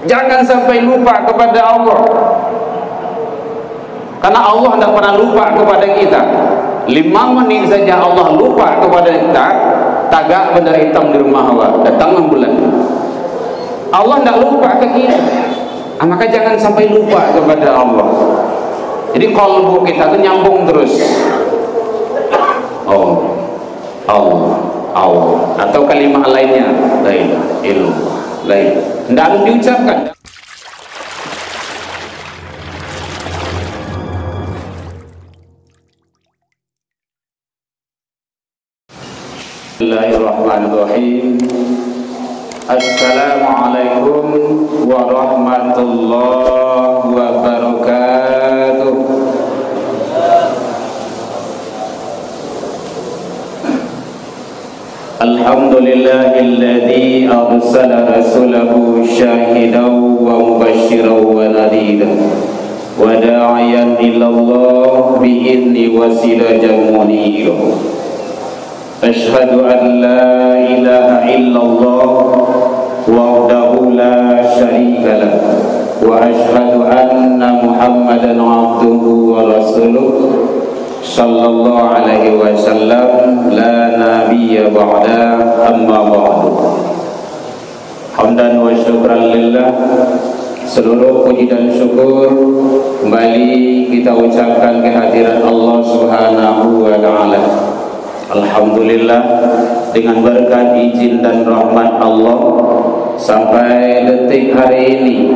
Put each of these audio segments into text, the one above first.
Jangan sampai lupa kepada Allah, karena Allah tidak pernah lupa kepada kita. 5 menit saja Allah lupa kepada kita, tagak bendera hitam di rumah awak, datang bulan. Allah tidak lupa ke kita, maka jangan sampai lupa kepada Allah. Jadi kalbu kita itu nyambung terus. Oh, Allah, Allah, atau kalimat lainnya la ilaha illallah, la ilaha, tidak harus diucapkan. Bismillahirrahmanirrahim. Assalamualaikum warahmatullahi wabarakatuh. Alhamdulillahilladzi arsala rasulahu syahidan wa mubasysyiran wa nadhiran wa da'iyan ilallah bi'izni wa sirajan munira. Asyhadu an la ilaha illallah wahdahu la syarika lah wa asyhadu anna Muhammadan abduhu wa rasuluh sallallahu alaihi wasallam la nabiyya ba'da, amma ba'du. Hamdan wa syukran lillah, seluruh puji dan syukur kembali kita ucapkan kehadiran Allah Subhanahu wa ta'ala. Alhamdulillah, dengan berkat izin dan rahmat Allah sampai detik hari ini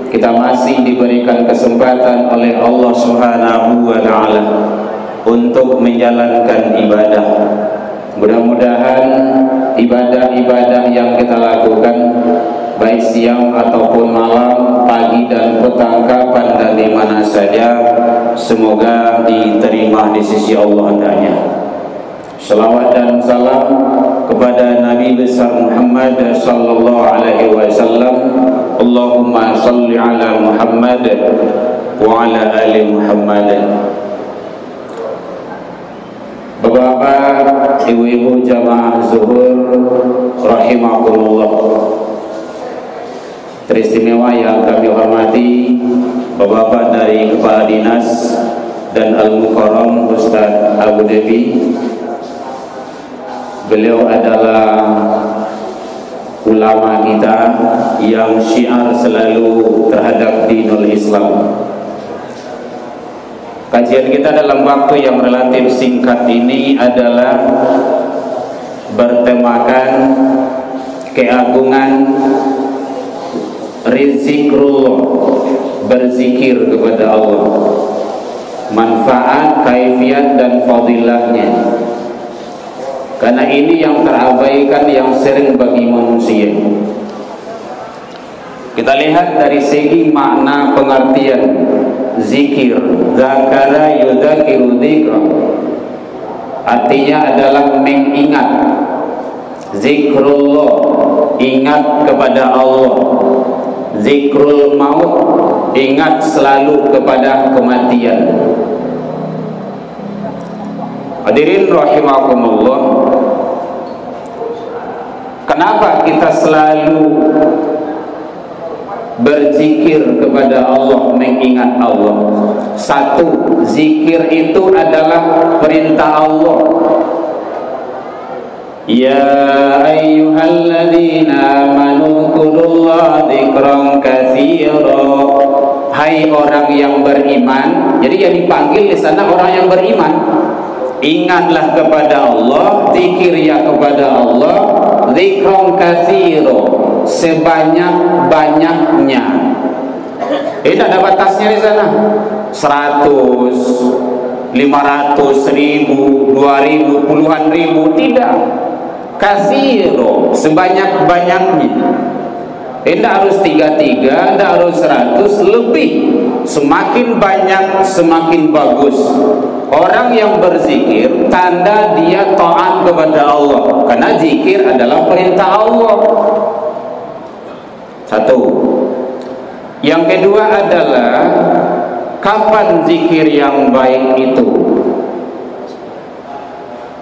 kita masih diberikan kesempatan oleh Allah Subhanahu wa ta'ala untuk menjalankan ibadah. Mudah-mudahan ibadah-ibadah yang kita lakukan baik siang ataupun malam, pagi dan petang, kapan dan di mana saja, semoga diterima di sisi Allah hendaknya. Salawat dan salam kepada Nabi besar Muhammad sallallahu alaihi wasallam. Allahumma salli ala Muhammad wa ala ali Muhammad. Bapak-bapak, ibu-ibu jamaah zuhur rahimakumullah. Teristimewa yang kami hormati Bapak-bapak dari Kepala Dinas dan Al-Mukarram Ustaz Abu Devi. Beliau adalah ulama kita yang syiar selalu terhadap dinul Islam. Kajian kita dalam waktu yang relatif singkat ini adalah bertemakan keagungan zikrullah, berzikir kepada Allah, manfaat, kaifiat dan fadilahnya. Karena ini yang terabaikan, yang sering bagi manusia. Kita lihat dari segi makna pengertian zikir, zakara yudzakiru dzikra, artinya adalah mengingat. Zikrullah, ingat kepada Allah. Zikrul maut, ingat selalu kepada kematian. Hadirin rahimakumullah, kenapa kita selalu berzikir kepada Allah, mengingat Allah? Satu, zikir itu adalah perintah Allah. Ya ayyuhalladzina amanu dzkurullaha dzikran katsira. Hai orang yang beriman. Jadi yang dipanggil di sana orang yang beriman. Ingatlah kepada Allah, zikir ya kepada Allah, dzikran katsira, sebanyak-banyaknya. Tidak ada batasnya di sana. 100, 500, 1000, 2000, puluhan ribu, tidak. Katsira, sebanyak-banyaknya. Tidak harus 33, tidak harus 100, lebih. Semakin banyak semakin bagus. Orang yang berzikir tanda dia taat kepada Allah, karena zikir adalah perintah Allah. Satu. Yang kedua adalah kapan zikir yang baik itu?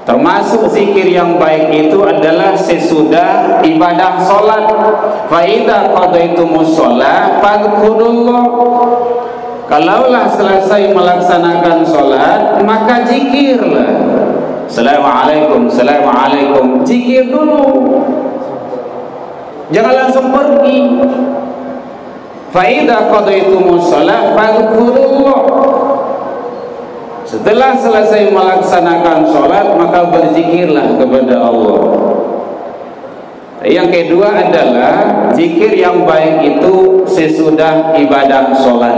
Termasuk zikir yang baik itu adalah sesudah ibadah solat. Fa idza qadaitumus shalah fadhkurullah. Kalaulah selesai melaksanakan solat, maka zikirlah. Assalamualaikum, assalamualaikum. Zikir dulu. Jangan langsung pergi. Fa idza qadaitumus shalah fadhkurullah. Setelah selesai melaksanakan sholat, maka berzikirlah kepada Allah. Yang kedua adalah zikir yang baik itu sesudah ibadah sholat.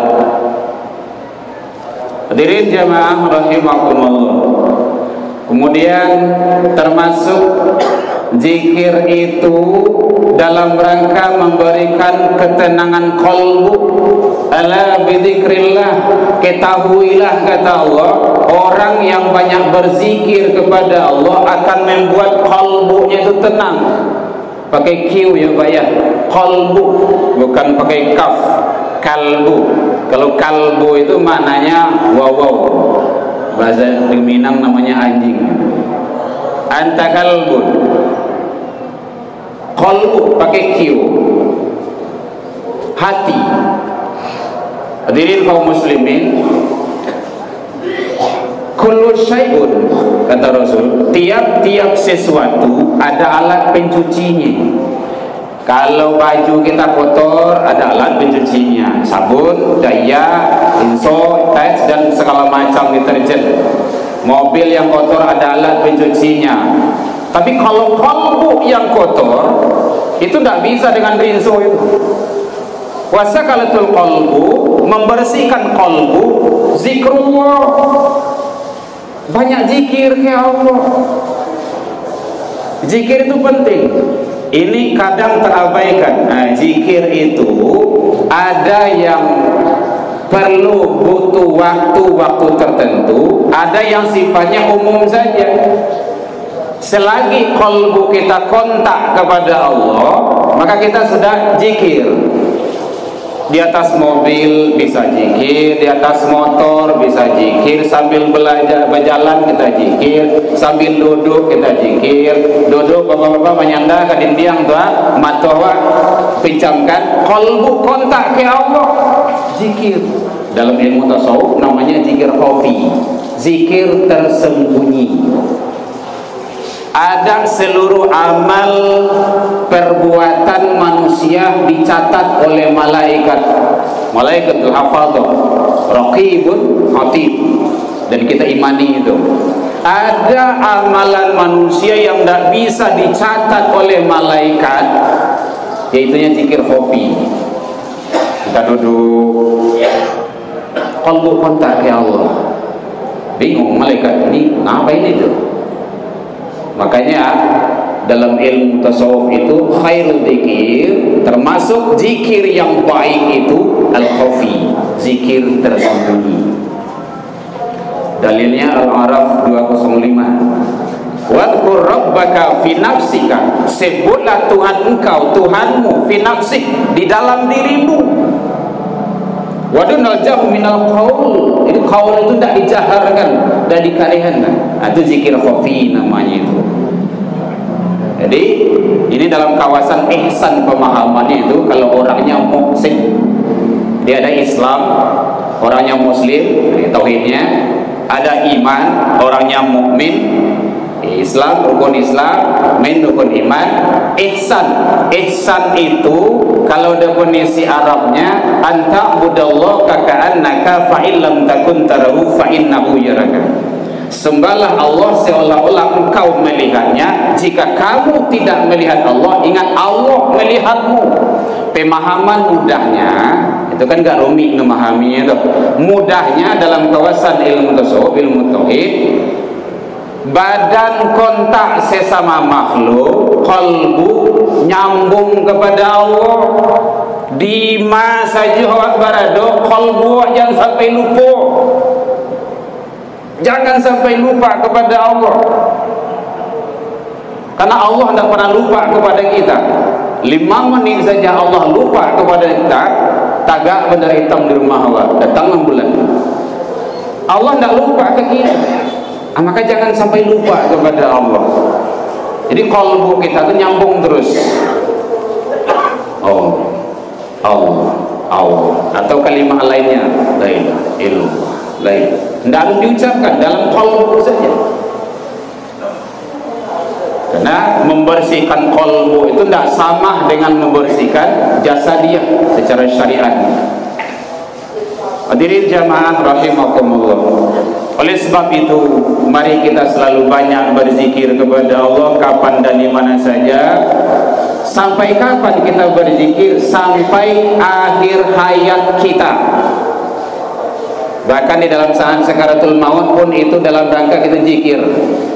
Hadirin jamaah rahimakumullah. Kemudian termasuk zikir itu dalam rangka memberikan ketenangan kalbu. Ala bidzikrillah, ketahuilah kata Allah, orang yang banyak berzikir kepada Allah akan membuat kalbunya itu tenang. Pakai Q ya Pak ya, kalbu, bukan pakai kaf. Kalbu. Kalau kalbu itu maknanya wow. Bahasa Minang namanya anjing. Anta kalbun. Kalbu pakai Q. Hati. Hadirin kaum muslimin, kullu syai'un, kata Rasul, tiap-tiap sesuatu ada alat pencucinya. Kalau baju kita kotor, ada alat pencucinya, sabun, daya, rinso, tes, dan segala macam deterjen. Mobil yang kotor ada alat pencucinya. Tapi kalau kalbu yang kotor, itu tidak bisa dengan rinso itu. Wasakalatul qalbu, membersihkan qalbu, zikrullah. Banyak zikir ke Allah. Zikir itu penting. Ini kadang terabaikan. Nah, zikir itu ada yang perlu butuh waktu tertentu, ada yang sifatnya umum saja. Selagi qalbu kita kontak kepada Allah, maka kita sudah zikir. Di atas mobil bisa zikir, di atas motor bisa zikir, sambil berjalan kita zikir, sambil duduk kita zikir, duduk bapak-bapak menyandar ke dinding tua, matawa pincangkan, kalbu kontak ke Allah, zikir. Dalam ilmu tasawuf namanya zikir khafi, zikir tersembunyi. Ada seluruh amal perbuatan manusia dicatat oleh malaikat. Malaikatul hafadzah, raqibun atid, dan kita imani itu. Ada amalan manusia yang tidak bisa dicatat oleh malaikat, yaitunya zikir khafi. Kita duduk, qalbu kontak ya Allah. Bingung malaikat ini, ngapain itu? Makanya dalam ilmu tasawuf itu khairul dzikir, termasuk zikir yang baik itu al-khafi, zikir tersembunyi. Dalilnya Al-A'raf 205. Wadhkur rabbaka fi nafsika, sebutlah Tuhan engkau, Tuhanmu, fi nafsik, di dalam dirimu. Wadunal jahu minal qaul, itu qaul itu tidak dijaharkan, tidak dikarihankan. Itu zikir khafi namanya itu. Jadi ini dalam kawasan ihsan pemahamannya itu, kalau orangnya muhsin, dia ada Islam, orangnya muslim, tauhidnya, ada iman, orangnya mukmin, Islam, rukun Islam, min rukun iman, ihsan. Ihsan itu kalau definisi Arabnya anta budallah ka'annaka fa illam takun tarahu fa innahu yaraka. Sembahlah Allah seolah-olah engkau melihatnya. Jika kamu tidak melihat Allah, ingat Allah melihatmu. Pemahaman mudahnya itu kan gak rumit memahaminya itu. Mudahnya dalam kawasan ilmu tasawuf, ilmu tauhid, badan kontak sesama makhluk, kalbu nyambung kepada Allah. Di masa jihad barado, kalbu jangan sampai lupa. Jangan sampai lupa kepada Allah, karena Allah tidak pernah lupa kepada kita. 5 menit saja Allah lupa kepada kita, tagak bendera hitam di rumah Allah, datang 6 bulan. Allah tidak lupa ke kita. Maka jangan sampai lupa kepada Allah. Jadi qalbu kita itu nyambung terus. Oh, Allah, Allah. Atau kalimat lainnya, la ilaha illallah, la ilaha. Tidak harus diucapkan, dalam qalbu saja. Karena membersihkan qalbu itu tidak sama dengan membersihkan jasadiah secara syariat. Hadirin jamaah rahimakumullah. Oleh sebab itu, mari kita selalu banyak berzikir kepada Allah kapan dan di mana saja. Sampai kapan kita berzikir? Sampai akhir hayat kita. Bahkan di dalam saat sakaratul maut pun itu dalam rangka kita zikir,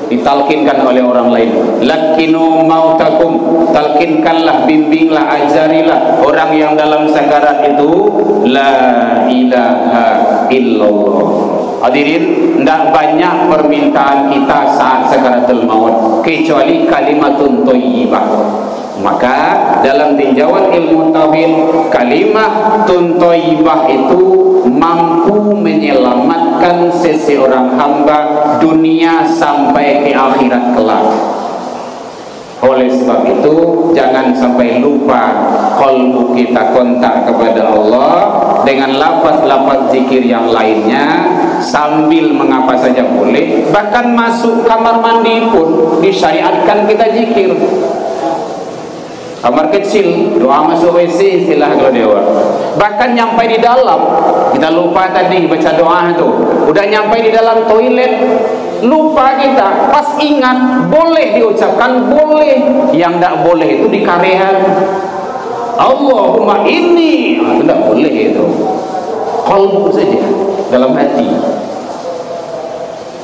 ditalkinkan oleh orang lain. Lakinu mautakum, talkinkanlah, bimbinglah, ajarilah orang yang dalam sakarat itu la ilaha illallah. Hadirin, tidak banyak permintaan kita saat sakaratul maut kecuali kalimatun thayyibah. Maka dalam tinjauan ilmu tauhid, kalimat thayyibah itu mampu menyelamatkan seseorang hamba dunia sampai ke akhirat kelak. Oleh sebab itu, jangan sampai lupa qalbu kita kontak kepada Allah dengan lafaz-lafaz zikir yang lainnya, sambil mengapa saja boleh. Bahkan masuk kamar mandi pun disyariatkan kita zikir. Kamar kecil, doa masuk WC istilah kalau dia orang. Bahkan nyampai di dalam, kita lupa tadi baca doa itu. Udah nyampai di dalam toilet, lupa kita. Pas ingat, boleh diucapkan, boleh. Yang tidak boleh itu di karehan. Allahumma inni, itu tidak boleh itu. Qalbu saja, dalam hati.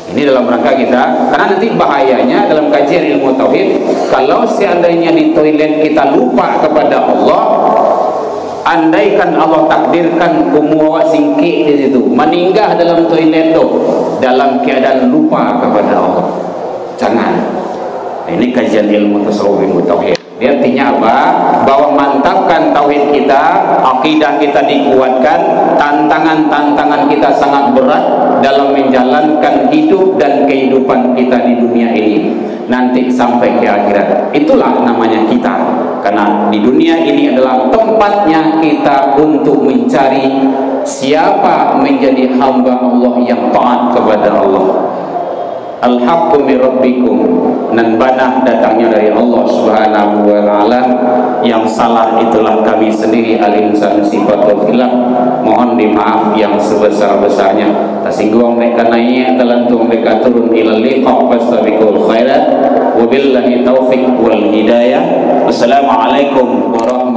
Ini dalam rangka kita, karena nanti bahayanya dalam kajian ilmu tauhid, kalau seandainya di toilet kita lupa kepada Allah, andaikan Allah takdirkan umuwa singkik di situ, meninggal dalam toilet itu dalam keadaan lupa kepada Allah, jangan. Ini kajian ilmu tasawuf ilmu tauhid. Dia artinya apa? Bahwa mantapkan tauhid kita, akidah kita dikuatkan, tantangan-tantangan kita sangat berat dalam menjalankan hidup dan kehidupan kita di dunia ini nanti sampai ke akhirat. Itulah namanya kita. Karena di dunia ini adalah tempatnya kita untuk mencari siapa menjadi hamba Allah yang taat kepada Allah. Al-haqqu min rabbikum, nan banah datangnya dari Allah Subhanahu wa taala, yang salah itulah kami sendiri. Al-insan sifatul khilaf, mohon dimaaf yang sebesar-besarnya. Tasinggung mereka naik dalam mereka turun ila liqa fastabiqul khairat, wabillahi taufiq wal hidayah. Wassalamualaikum warahmatullahi